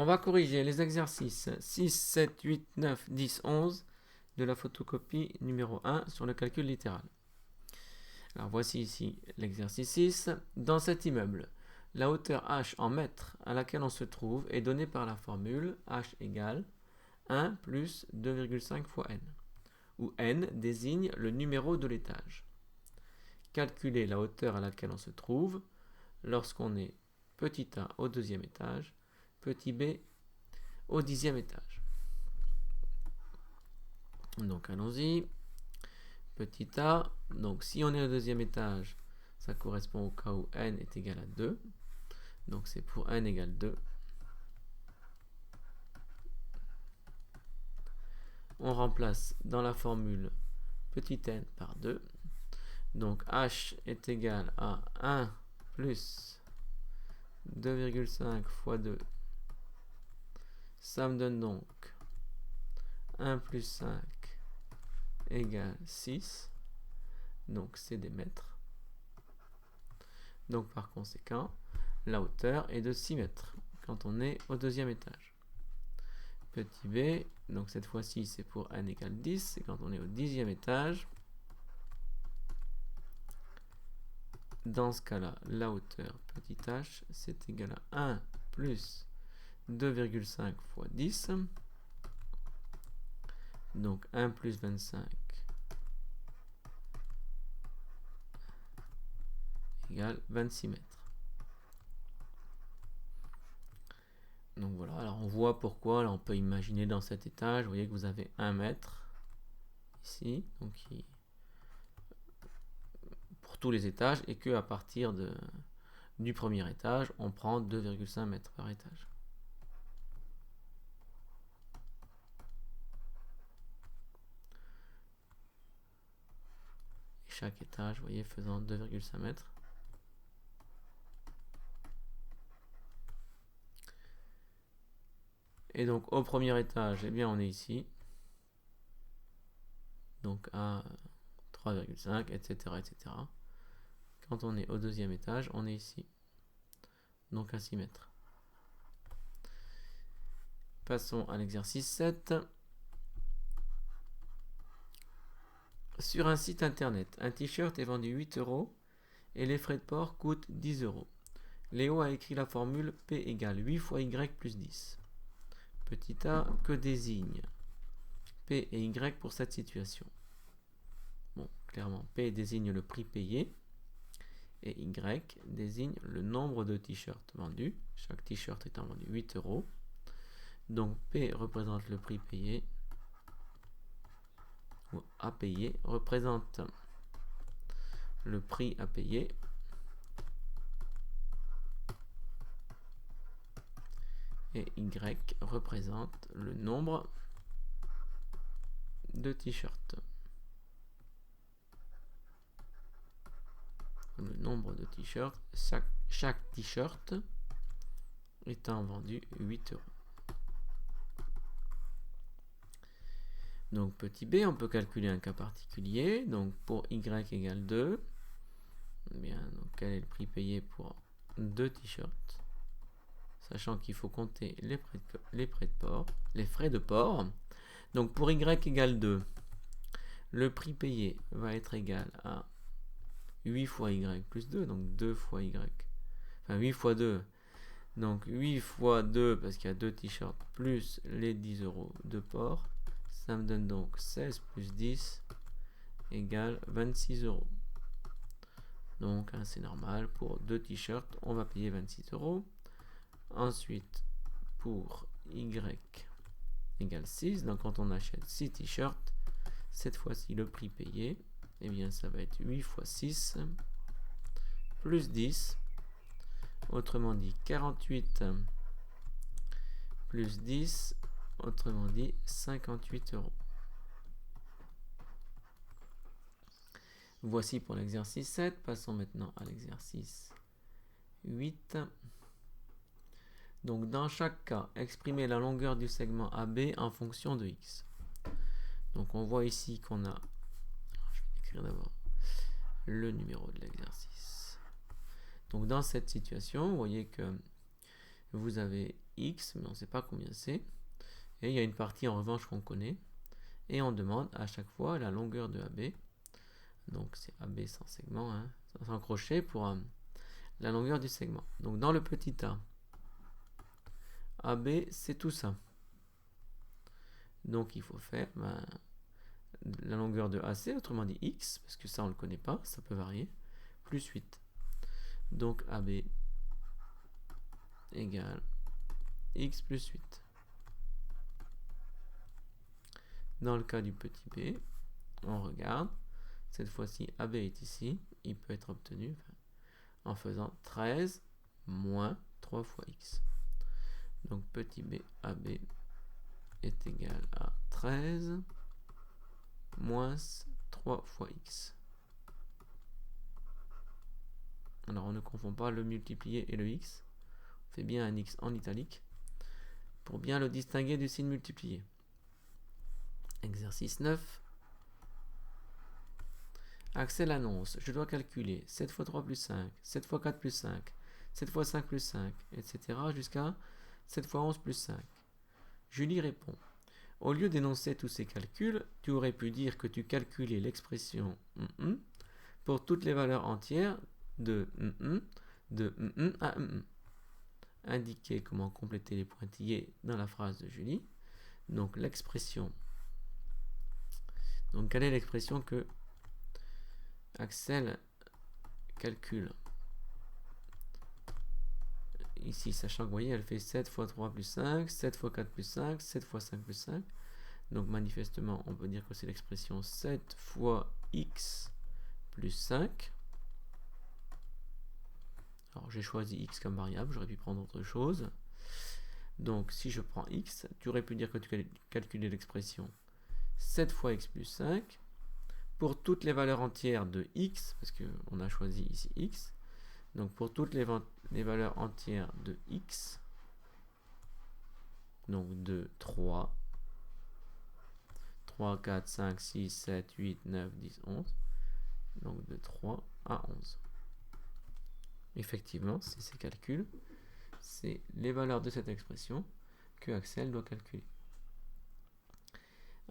On va corriger les exercices 6, 7, 8, 9, 10, 11 de la photocopie numéro 1 sur le calcul littéral. Alors voici ici l'exercice 6. Dans cet immeuble, la hauteur h en mètres à laquelle on se trouve est donnée par la formule h égale 1 plus 2,5 fois n, où n désigne le numéro de l'étage. Calculer la hauteur à laquelle on se trouve lorsqu'on est petit a au deuxième étage, petit b au 10e étage. Donc allons-y. Petit a, donc si on est au deuxième étage, ça correspond au cas où n est égal à 2. Donc c'est pour n égale 2. On remplace dans la formule petit n par 2. Donc h est égal à 1 plus 2,5 fois 2. Ça me donne donc 1 plus 5 égale 6. Donc c'est des mètres. Donc par conséquent, la hauteur est de 6 mètres quand on est au deuxième étage. Petit b, donc cette fois-ci c'est pour n égale 10, c'est quand on est au 10e étage. Dans ce cas-là, la hauteur petit h, c'est égal à 1 plus 2,5 fois 10. Donc 1 plus 25 égale 26 mètres. Donc voilà, alors on voit pourquoi, là on peut imaginer dans cet étage, vous voyez que vous avez 1 mètre ici, donc pour tous les étages, et que à partir du premier étage, on prend 2,5 mètres par étage. Et chaque étage, vous voyez, faisant 2,5 mètres. Et donc au premier étage, eh bien on est ici. Donc à 3,5, etc., etc. Quand on est au deuxième étage, on est ici. Donc à 6 mètres. Passons à l'exercice 7. Sur un site internet, un t-shirt est vendu 8 € et les frais de port coûtent 10 €. Léo a écrit la formule P égale 8 fois Y plus 10. Petit a, que désigne P et Y pour cette situation? Bon, clairement, P désigne le prix payé et Y désigne le nombre de t-shirts vendus, chaque t-shirt étant vendu 8 €. Donc P représente le prix payé, ou à payer, représente le prix à payer, et Y représente le nombre de t-shirts. Le nombre de t-shirts, chaque t-shirt étant vendu 8 €. Donc petit b, on peut calculer un cas particulier. Donc pour y égale 2, eh bien, donc quel est le prix payé pour 2 t-shirts? Sachant qu'il faut compter les frais de port. Donc pour y égale 2, le prix payé va être égal à 8 fois y plus 2, donc 2 fois y. Enfin 8 fois 2. Donc 8 fois 2, parce qu'il y a 2 t-shirts, plus les 10 € de port. Ça me donne donc 16 plus 10 égale 26 €. Donc hein, c'est normal, pour 2 t-shirts, on va payer 26 €. Ensuite, pour Y égale 6, donc quand on achète 6 t-shirts, cette fois-ci le prix payé, eh bien ça va être 8 fois 6 plus 10, autrement dit 48 plus 10, autrement dit 58 €. Voici pour l'exercice 7. Passons maintenant à l'exercice 8. Donc dans chaque cas, exprimer la longueur du segment AB en fonction de x. Donc on voit ici qu'on a... Je vais écrire d'abord le numéro de l'exercice. Donc dans cette situation, vous voyez que vous avez x, mais on ne sait pas combien c'est. Et il y a une partie en revanche qu'on connaît. Et on demande à chaque fois la longueur de AB. Donc c'est AB sans segment, hein, sans crochet pour la longueur du segment. Donc dans le petit a, AB c'est tout ça. Donc il faut faire la longueur de AC, autrement dit x, parce que ça on ne le connaît pas, ça peut varier, plus 8. Donc AB égale x plus 8. Dans le cas du petit b, on regarde, cette fois-ci AB est ici, il peut être obtenu en faisant 13 moins 3 fois x. Donc petit b AB est égal à 13 moins 3 fois x. Alors on ne confond pas le multiplié et le x. On fait bien un x en italique pour bien le distinguer du signe multiplié. Exercice 9. Axel annonce, je dois calculer 7 fois 3 plus 5, 7 fois 4 plus 5, 7 fois 5 plus 5, etc. jusqu'à 7 fois 11 plus 5. Julie répond, au lieu d'énoncer tous ces calculs, tu aurais pu dire que tu calculais l'expression pour toutes les valeurs entières de à Indiquer comment compléter les pointillés dans la phrase de Julie. Donc l'expression. Donc quelle est l'expression que Axel calcule? Ici, sachant que vous voyez, elle fait 7 fois 3 plus 5, 7 fois 4 plus 5, 7 fois 5 plus 5. Donc manifestement, on peut dire que c'est l'expression 7 fois x plus 5. Alors j'ai choisi x comme variable, j'aurais pu prendre autre chose. Donc si je prends x, tu aurais pu dire que tu calculais l'expression 7 fois x plus 5 pour toutes les valeurs entières de x, parce qu'on a choisi ici x. Donc pour toutes les valeurs entières de x, donc de 3, 4, 5, 6, 7, 8, 9, 10, 11. Donc de 3 à 11. Effectivement, c'est ces calculs, c'est les valeurs de cette expression que Axel doit calculer.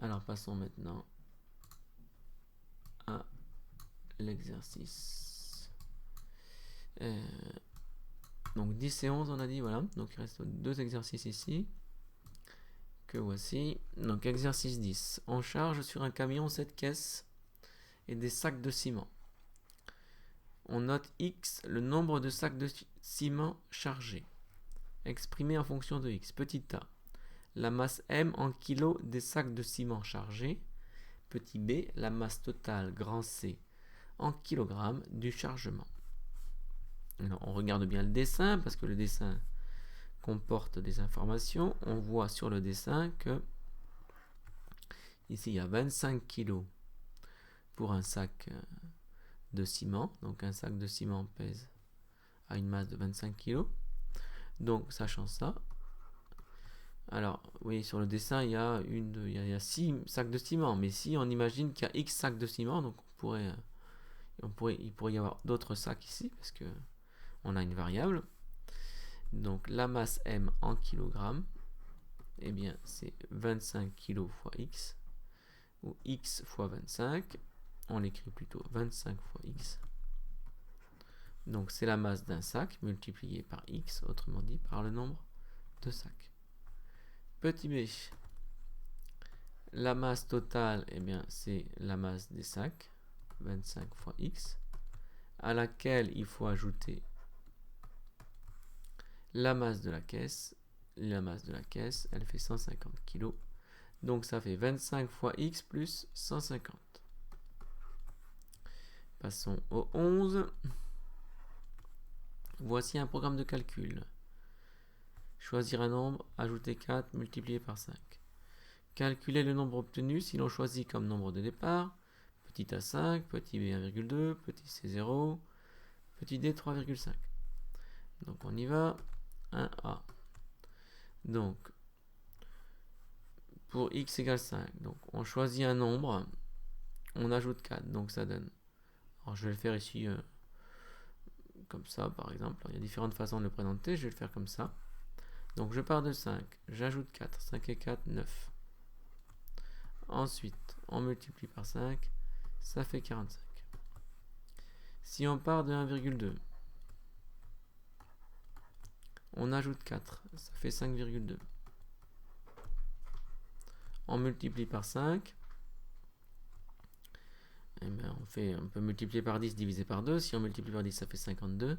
Alors passons maintenant à l'exercice. Donc 10 et 11 on a dit, voilà. Donc il reste deux exercices ici que voici. Donc exercice 10. On charge sur un camion 7 caisses et des sacs de ciment. On note x, le nombre de sacs de ciment chargés, exprimé en fonction de x. Petit a, la masse m en kilos des sacs de ciment chargés. Petit b, la masse totale grand C en kilogrammes du chargement. Alors, on regarde bien le dessin parce que le dessin comporte des informations. On voit sur le dessin que ici il y a 25 kg pour un sac de ciment. Donc un sac de ciment pèse à une masse de 25 kg. Donc sachant ça, alors oui, sur le dessin il y a 6 sacs de ciment, mais si on imagine qu'il y a x sacs de ciment, donc il pourrait y avoir d'autres sacs ici parce que on a une variable. Donc la masse m en kilogrammes, eh bien c'est 25 kg fois x, ou x fois 25, on l'écrit plutôt 25 fois x. Donc c'est la masse d'un sac multiplié par x, autrement dit par le nombre de sacs. Petit b, la masse totale, eh bien c'est la masse des sacs, 25 fois x, à laquelle il faut ajouter la masse de la caisse. La masse de la caisse, elle fait 150 kg. Donc ça fait 25 fois x plus 150. Passons au 11. Voici un programme de calcul. Choisir un nombre, ajouter 4, multiplier par 5. Calculer le nombre obtenu si l'on choisit comme nombre de départ. Petit a 5, petit b 1,2, petit c 0, petit d 3,5. Donc on y va. 1a. Donc pour x égale 5, donc on choisit un nombre, on ajoute 4, donc ça donne. Alors je vais le faire ici comme ça par exemple. Alors, il y a différentes façons de le présenter, je vais le faire comme ça. Donc je pars de 5, j'ajoute 4, 5 et 4, 9. Ensuite, on multiplie par 5, ça fait 45. Si on part de 1,2, on ajoute 4, ça fait 5,2. On multiplie par 5, eh bien on peut multiplier par 10 divisé par 2. Si on multiplie par 10, ça fait 52.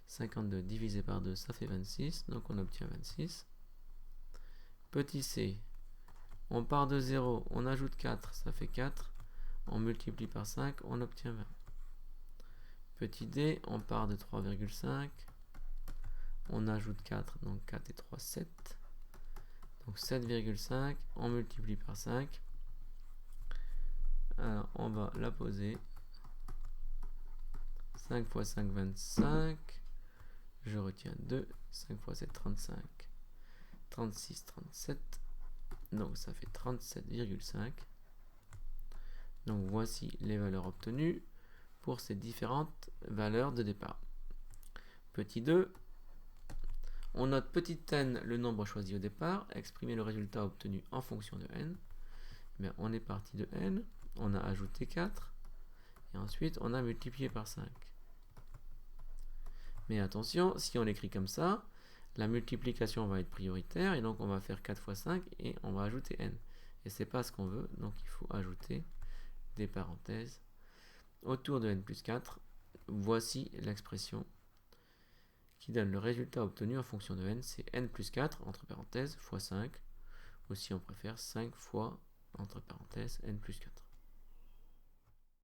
52 divisé par 2, ça fait 26. Donc on obtient 26. Petit c, on part de 0, on ajoute 4, ça fait 4. On multiplie par 5, on obtient 20. Petit d, on part de 3,5. On ajoute 4, donc 4 et 3, 7. Donc 7,5, on multiplie par 5. Alors on va la poser. 5 fois 5, 25. Je retiens 2. 5 fois 7, 35. 36, 37. Donc ça fait 37,5. Donc voici les valeurs obtenues pour ces différentes valeurs de départ. Petit 2. On note petit n le nombre choisi au départ, exprimer le résultat obtenu en fonction de n. Bien, on est parti de n, on a ajouté 4, et ensuite on a multiplié par 5. Mais attention, si on l'écrit comme ça, la multiplication va être prioritaire, et donc on va faire 4 fois 5, et on va ajouter n. Et c'est pas ce qu'on veut, donc il faut ajouter des parenthèses autour de n plus 4. Voici l'expression qui donne le résultat obtenu en fonction de n, c'est n plus 4, entre parenthèses, fois 5, ou si on préfère, 5 fois, entre parenthèses, n plus 4.